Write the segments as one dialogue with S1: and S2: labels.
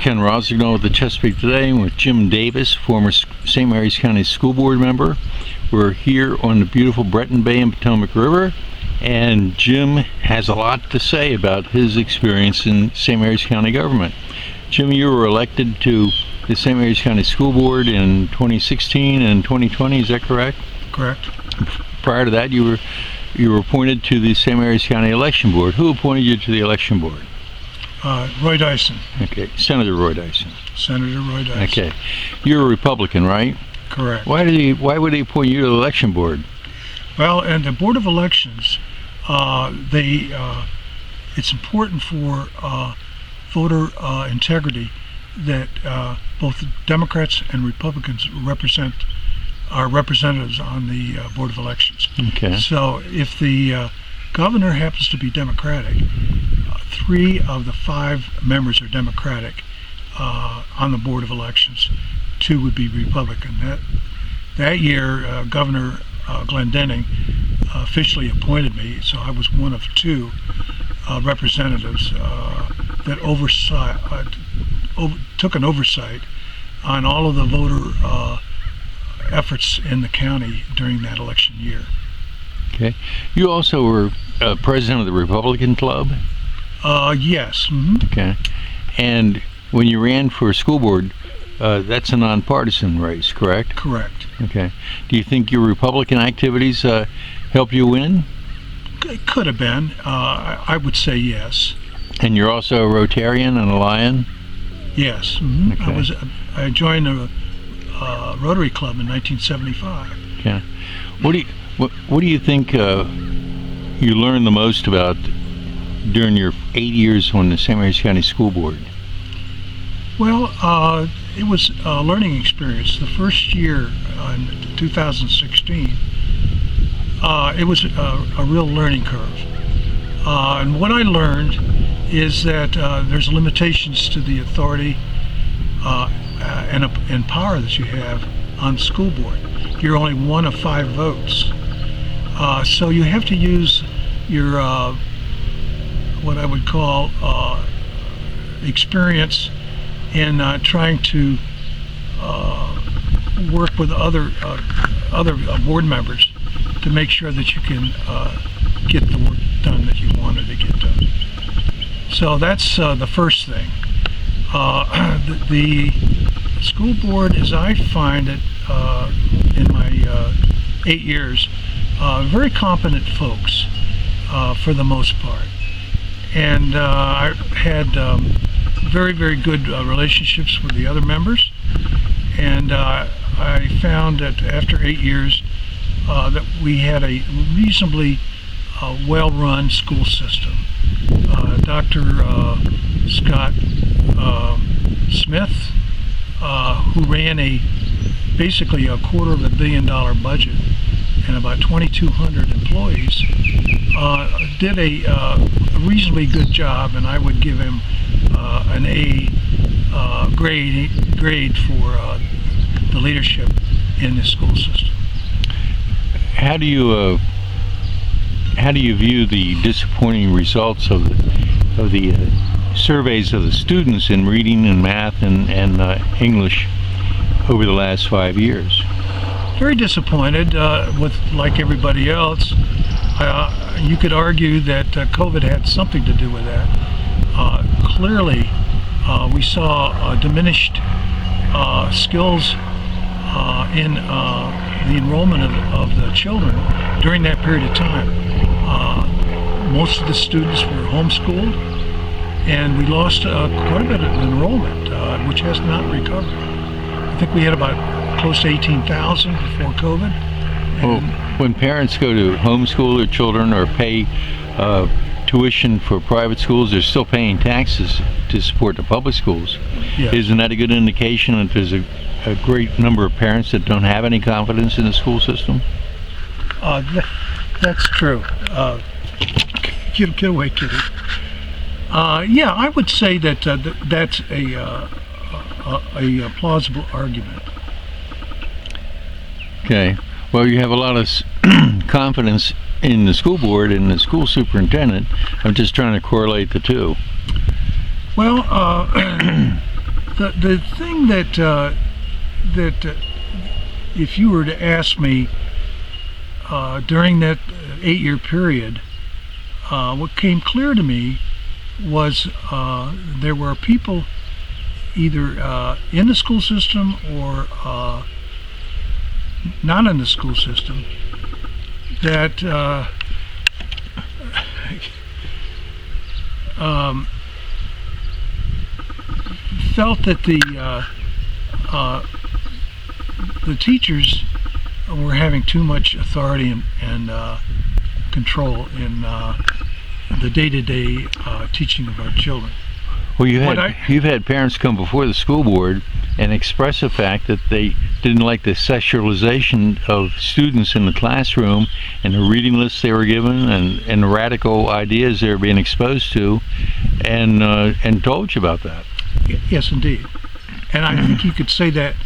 S1: Ken Rosignol with the Chesapeake Today and with Jim Davis, former St. Mary's County School Board member. We're here on the beautiful Breton Bay and Potomac River, and Jim has a lot to say about his experience in St. Mary's County government. Jim, you were elected to the St. Mary's County School Board in 2016 and 2020, is that correct?
S2: Correct.
S1: Prior to that, you were appointed to the St. Mary's County Election Board. Who appointed you to the election board?
S2: Roy Dyson.
S1: Okay, Senator Roy Dyson.
S2: Senator Roy Dyson.
S1: Okay, you're a Republican, right?
S2: Correct.
S1: Why would he appoint you to the election board?
S2: Well, and the Board of Elections, it's important for voter integrity that both Democrats and Republicans represent our representatives on the Board of Elections.
S1: Okay.
S2: So if the governor happens to be Democratic, 3 of the 5 members are Democratic on the Board of Elections. 2 would be Republican. That year, Governor Glendening officially appointed me, so I was one of 2 representatives that took an oversight on all of the voter efforts in the county during that election year.
S1: Okay. You also were president of the Republican Club?
S2: Yes. Mm-hmm.
S1: Okay. And when you ran for school board, that's a nonpartisan race, correct?
S2: Correct.
S1: Okay. Do you think your Republican activities helped you win?
S2: It could have been. I would say yes.
S1: And you're also a Rotarian and a Lion?
S2: Yes. Mm-hmm.
S1: Okay.
S2: I joined the Rotary Club in 1975.
S1: Okay. What do you think you learned the most about during your 8 years on the St. Mary's County School Board?
S2: Well, it was a learning experience. The first year in 2016, it was a real learning curve. And what I learned is that there's limitations to the authority and power that you have on the school board. You're only one of 5 votes. So you have to use your, what I would call experience in trying to work with other board members to make sure that you can get the work done that you wanted to get done. So that's the first thing. The school board, as I find it in my 8 years, very competent folks for the most part. And I had very, very good relationships with the other members. And I found that after 8 years that we had a reasonably well-run school system. Dr. Scott Smith, who ran basically a $250 million budget and about 2,200 employees, did a reasonably good job, and I would give him an A grade for the leadership in the school system.
S1: How do you view the disappointing results of the surveys of the students in reading and math and English over the last 5 years?
S2: Very disappointed with, like everybody else. You could argue that COVID had something to do with that. Clearly, we saw diminished skills in the enrollment of the children during that period of time. Most of the students were homeschooled, and we lost quite a bit of enrollment, which has not recovered. I think we had about close to 18,000 before COVID.
S1: Well, when parents go to homeschool their children or pay tuition for private schools, they're still paying taxes to support the public schools.
S2: Yes.
S1: Isn't that a good indication that there's a great number of parents that don't have any confidence in the school system?
S2: That's true. Get away, kitty. Yeah, I would say that that's a plausible argument.
S1: Okay. Well, you have a lot of confidence in the school board and the school superintendent. I'm just trying to correlate the two.
S2: Well, The thing if you were to ask me during that 8-year period, what came clear to me was there were people either in the school system or not in the school system that felt that the teachers were having too much authority and control in the day-to-day teaching of our children.
S1: Well, you've had parents come before the school board and express the fact that they didn't like the sexualization of students in the classroom and the reading lists they were given and the radical ideas they were being exposed to, and told you about that.
S2: Yes, indeed. And I think you could say that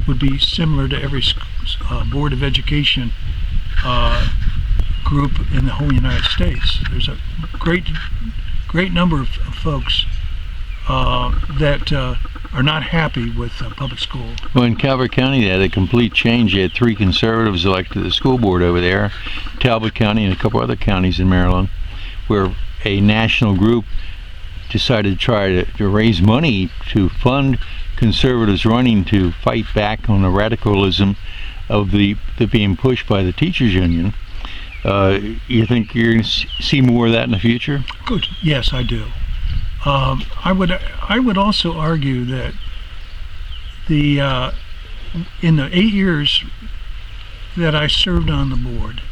S2: would be similar to every Board of Education group in the whole United States. There's a great number of folks that are not happy with public school.
S1: Well, in Calvert County, they had a complete change. They had 3 conservatives elected to the school board over there, Talbot County and a couple other counties in Maryland, where a national group decided to try to raise money to fund conservatives running to fight back on the radicalism of the being pushed by the teachers union. You think you're going to see more of that in the future?
S2: Good. Yes, I do. I would also argue that in the 8 years that I served on the board,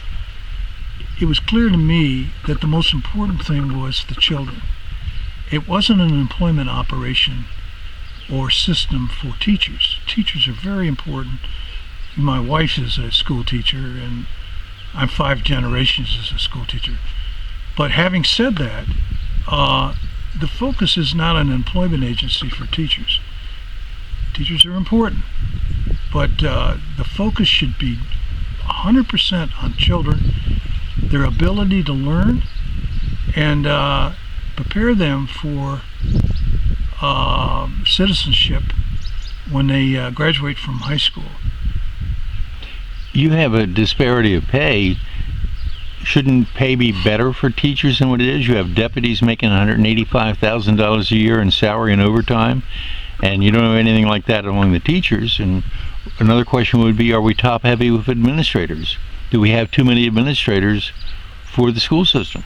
S2: it was clear to me that the most important thing was the children. It wasn't an employment operation or system for teachers. Teachers are very important. My wife is a school teacher, and I'm 5 generations as a school teacher. But having said that, the focus is not an employment agency for teachers. Teachers are important, but the focus should be 100% on children, their ability to learn, and prepare them for citizenship when they graduate from high school.
S1: You have a disparity of pay. Shouldn't pay be better for teachers than what it is? You have deputies making $185,000 a year in salary and overtime, and you don't have anything like that among the teachers. And another question would be, are we top heavy with administrators? Do we have too many administrators for the school system?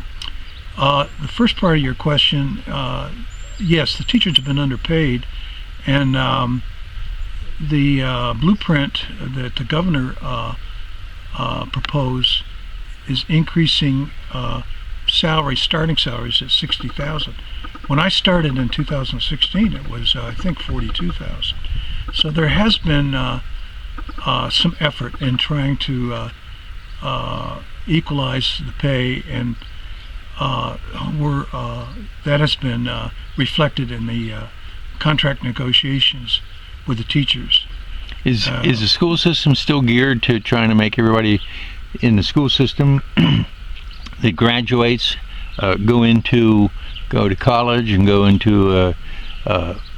S2: The first part of your question, yes, the teachers have been underpaid, and the blueprint that the governor proposed is increasing starting salaries at $60,000. When I started in 2016, it was I think $42,000. So there has been some effort in trying to equalize the pay, and that has been reflected in the contract negotiations with the teachers.
S1: Is the school system still geared to trying to make everybody in the school system that graduates go to college and go into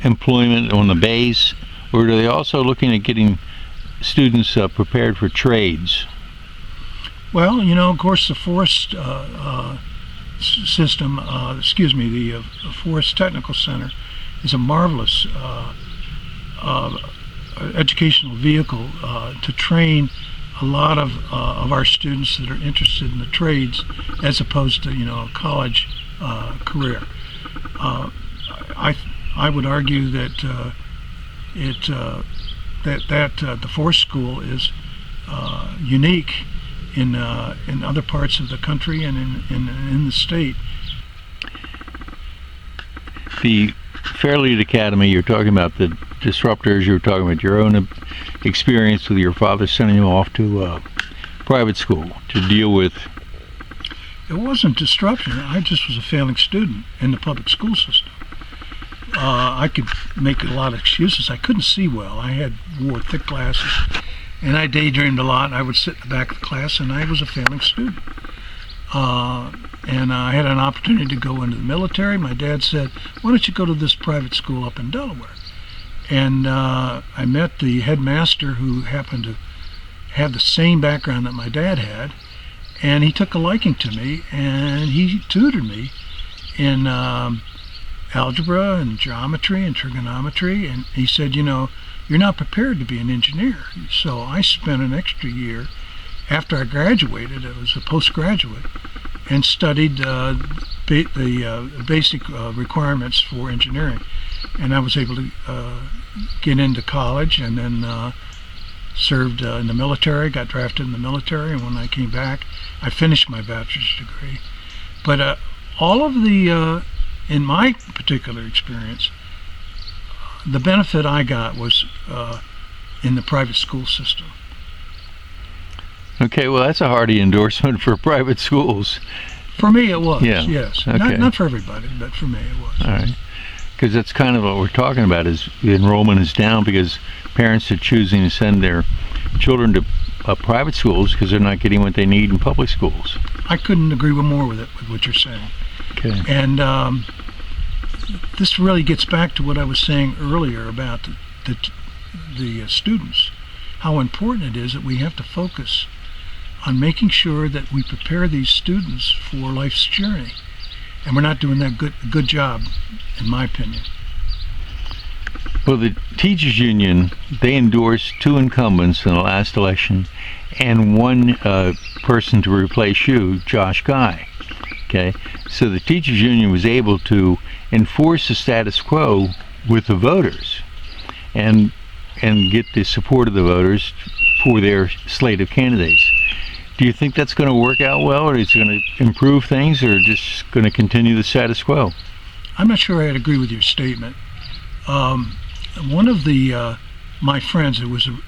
S1: employment on the base, or are they also looking at getting students prepared for trades?
S2: Well, of course, the forest system, the Forest Technical Center is a marvelous educational vehicle to train a lot of our students that are interested in the trades, as opposed to a college career. I would argue that the forest school is unique in other parts of the country and in the state.
S1: The Fairlead Academy, you're talking about the disruptors, you're talking about your own experience with your father sending you off to private school to deal with.
S2: It wasn't disruption. I just was a failing student in the public school system. I could make a lot of excuses. I couldn't see well. I wore thick glasses, and I daydreamed a lot. I would sit in the back of the class, and I was a failing student. And I had an opportunity to go into the military. My dad said, "Why don't you go to this private school up in Delaware?" And I met the headmaster, who happened to have the same background that my dad had, and he took a liking to me, and he tutored me in algebra and geometry and trigonometry. And he said, you're not prepared to be an engineer. So I spent an extra year after I graduated. It was a postgraduate, and studied the basic requirements for engineering. And I was able to get into college, and then served in the military, got drafted in the military, and when I came back, I finished my bachelor's degree. But all of the, in my particular experience, the benefit I got was in the private school system.
S1: Okay, well, that's a hearty endorsement for private schools.
S2: For me, it was,
S1: Yeah,
S2: yes.
S1: okay.
S2: Not for everybody, but for me, it was.
S1: All right. Because that's kind of what we're talking about, is the enrollment is down because parents are choosing to send their children to private schools because they're not getting what they need in public schools.
S2: I couldn't agree more with what you're saying.
S1: Okay.
S2: And this really gets back to what I was saying earlier about the students, how important it is that we have to focus on making sure that we prepare these students for life's journey. And we're not doing that good job, in my opinion.
S1: Well, the teachers union, they endorsed 2 incumbents in the last election and 1 person to replace you, Josh Guy. Okay, so the teachers union was able to enforce the status quo with the voters and get the support of the voters for their slate of candidates. Do you think that's going to work out well, or is it going to improve things, or just going to continue the status quo?
S2: I'm not sure I'd agree with your statement. One of my friends, who was in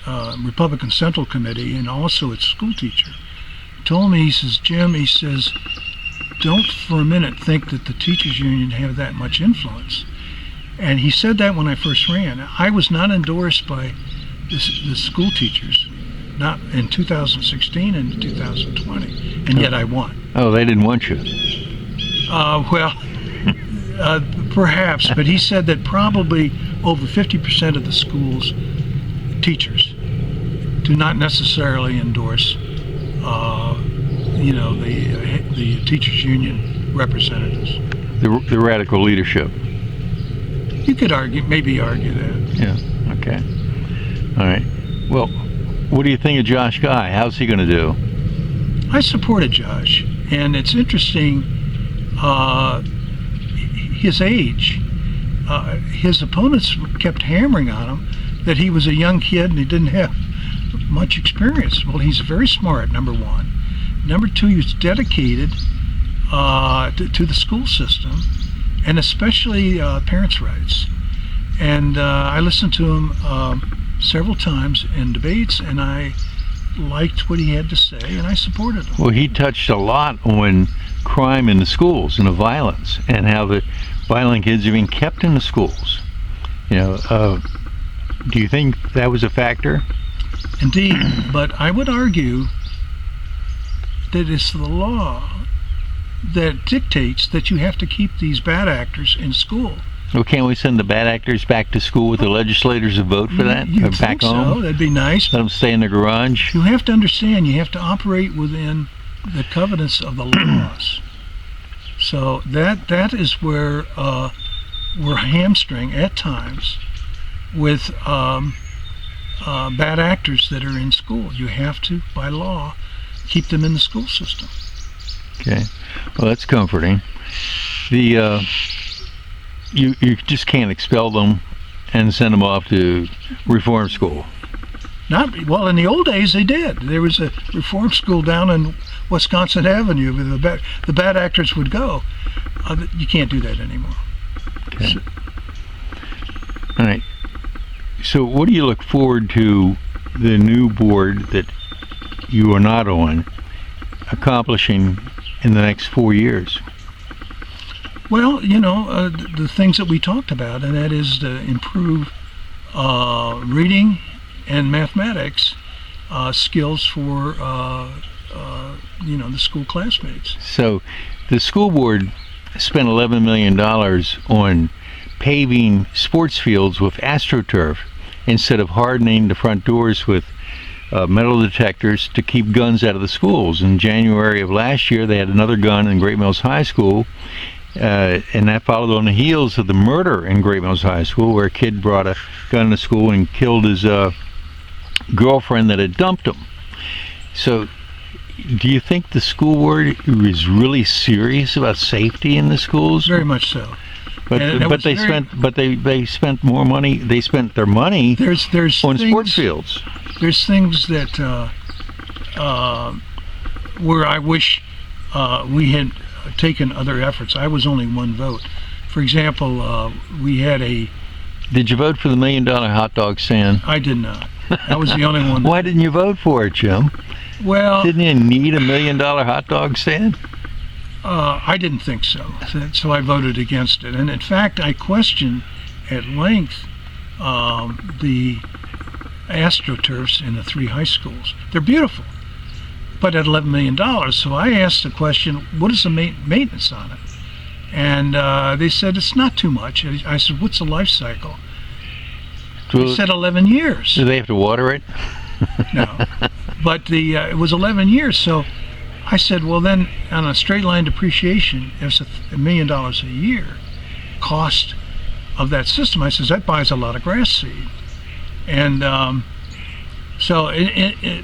S2: a Republican Central Committee and also a school teacher, told me, he says, Jim, he says, don't for a minute think that the teachers union have that much influence. And he said that when I first ran. I was not endorsed by the school teachers, not in 2016 and 2020, and yet I won.
S1: Oh, they didn't want you.
S2: Perhaps, but he said that probably over 50% of the school's teachers do not necessarily endorse, the teachers union representatives.
S1: The radical leadership.
S2: You could maybe argue that.
S1: Yeah. Okay. All right. Well, what do you think of Josh Guy? How's he going to do?
S2: I supported Josh, and it's interesting. His age, his opponents kept hammering on him that he was a young kid and he didn't have much experience. Well, he's very smart, number 1. Number 2, he's dedicated to the school system, and especially parents' rights. And I listened to him several times in debates, and I liked what he had to say, and I supported him.
S1: Well, he touched a lot on crime in the schools and the violence, and how the violent kids are being kept in the schools. Do you think that was a factor?
S2: Indeed, but I would argue that it's the law that dictates that you have to keep these bad actors in school.
S1: Well, can't we send the bad actors back to school with the legislators to vote for that?
S2: You
S1: Or back
S2: think so?
S1: home?
S2: That'd be nice.
S1: Let them stay in the garage?
S2: You have to understand, you have to operate within the covenants of the laws. So that is where we're hamstring at times with bad actors that are in school. You have to, by law, keep them in the school system.
S1: Okay. Well, that's comforting. You just can't expel them and send them off to reform school.
S2: Well, in the old days they did. There was a reform school down in Wisconsin Avenue where the bad actors would go. You can't do that anymore.
S1: Okay. All right. So what do you look forward to the new board that you are not on accomplishing in the next 4 years?
S2: Well, the things that we talked about, and that is to improve reading and mathematics skills for the school classmates.
S1: So the school board spent $11 million on paving sports fields with AstroTurf instead of hardening the front doors with metal detectors to keep guns out of the schools. In January of last year, they had another gun in Great Mills High School, and that followed on the heels of the murder in Great Mills High School, where a kid brought a gun to school and killed his girlfriend that had dumped him. So, do you think the school board is really serious about safety in the schools?
S2: Very much so.
S1: But they spent more money. They spent their money
S2: There's
S1: on
S2: things,
S1: sports fields.
S2: There's things that where I wish we had taken other efforts. I was only one vote. For example, we had a.
S1: Did you vote for the $1 million hot dog stand?
S2: I did not. I was the only one.
S1: Why didn't you vote for it, Jim?
S2: Well,
S1: didn't you need a $1 million hot dog stand?
S2: I didn't think so. So I voted against it. And in fact, I questioned at length the AstroTurfs in the 3 high schools. They're beautiful, but at $11 million. So I asked the question, what is the maintenance on it? And they said it's not too much. I said, what's the life cycle? They said 11 years.
S1: Do they have to water it?
S2: No, but it was 11 years. So I said, well, then on a straight line depreciation, it's $1 million a year cost of that system. I says that buys a lot of grass seed, and so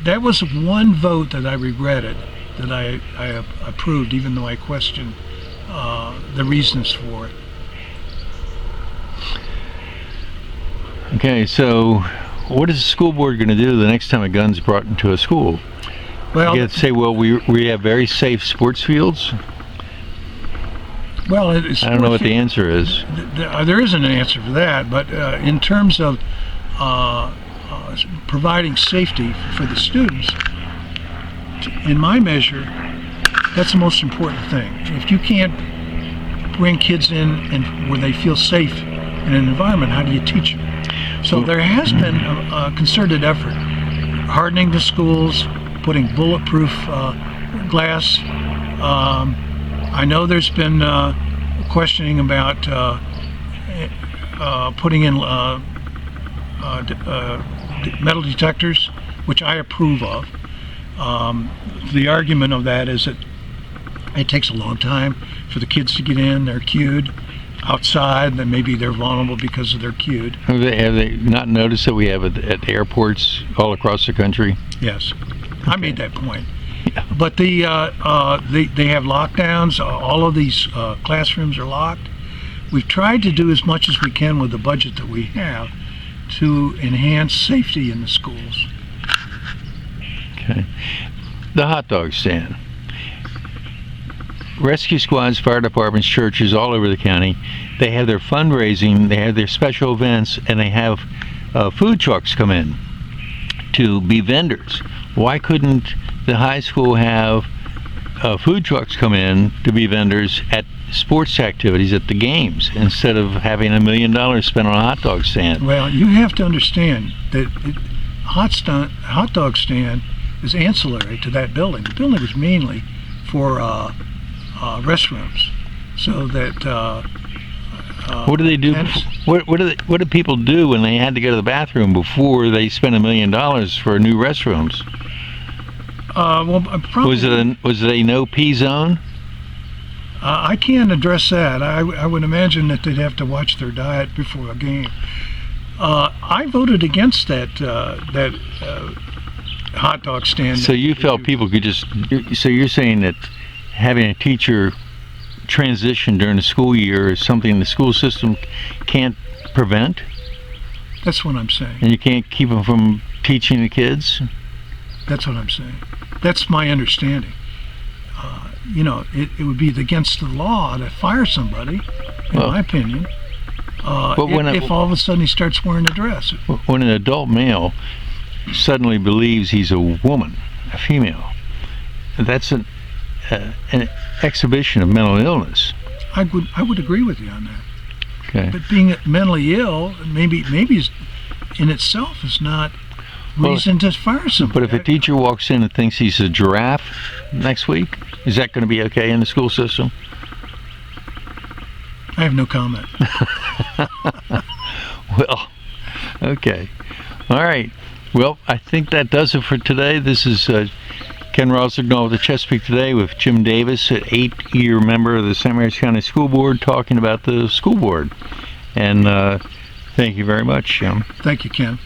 S2: that was one vote that I regretted, that I approved, even though I questioned the reasons for it.
S1: Okay, so what is the school board going to do the next time a gun's brought into a school?
S2: Well,
S1: You have to say, well, we have very safe sports fields?
S2: Well,
S1: I don't know what the answer is.
S2: There isn't an answer for that, but in terms of providing safety for the students, in my measure, that's the most important thing. If you can't bring kids in and where they feel safe in an environment, how do you teach them? So there has been a concerted effort, hardening the schools, putting bulletproof glass. I know there's been questioning about putting in metal detectors, which I approve of. The argument of that is that it takes a long time for the kids to get in. They're queued outside, then maybe they're vulnerable because of their queued.
S1: Have they not noticed that we have it at airports all across the country?
S2: Yes, I made that point. Yeah. But they have lockdowns. All of these classrooms are locked. We've tried to do as much as we can with the budget that we have to enhance safety in the schools.
S1: Okay. The hot dog stand. Rescue squads, fire departments, churches all over the county, they have their fundraising, they have their special events, and they have food trucks come in to be vendors. Why couldn't the high school have food trucks come in to be vendors at sports activities at the games instead of having $1 million spent on a hot dog stand?
S2: Well, you have to understand that hot dog stand is ancillary to that building. The building was mainly for restrooms, so that
S1: what do they do? What do people do when they had to go to the bathroom before they spent $1 million for new restrooms?
S2: Well, probably,
S1: was it a no pee zone?
S2: I can't address that. I would imagine that they'd have to watch their diet before a game. I voted against that hot dog stand.
S1: So you felt people could just. So you're saying that having a teacher transition during the school year is something the school system can't prevent? That's
S2: what I'm saying.
S1: And you can't keep them from teaching the kids?
S2: That's what I'm saying. That's my understanding. It would be against the law to fire somebody, in my opinion, if all of a sudden he starts wearing a dress.
S1: When an adult male suddenly believes he's a woman, a female, that's an exhibition of mental illness.
S2: I would agree with you on that.
S1: Okay.
S2: But being mentally ill, maybe in itself is not reason to fire somebody.
S1: But if a teacher walks in and thinks he's a giraffe next week, is that going to be okay in the school system?
S2: I have no comment.
S1: Well, okay. All right. Well, I think that does it for today. This is Ken Rosignol of the Chesapeake Today with Jim Davis, an 8-year member of the St. Mary's County School Board, talking about the school board. And thank you very much, Jim.
S2: Thank you, Ken.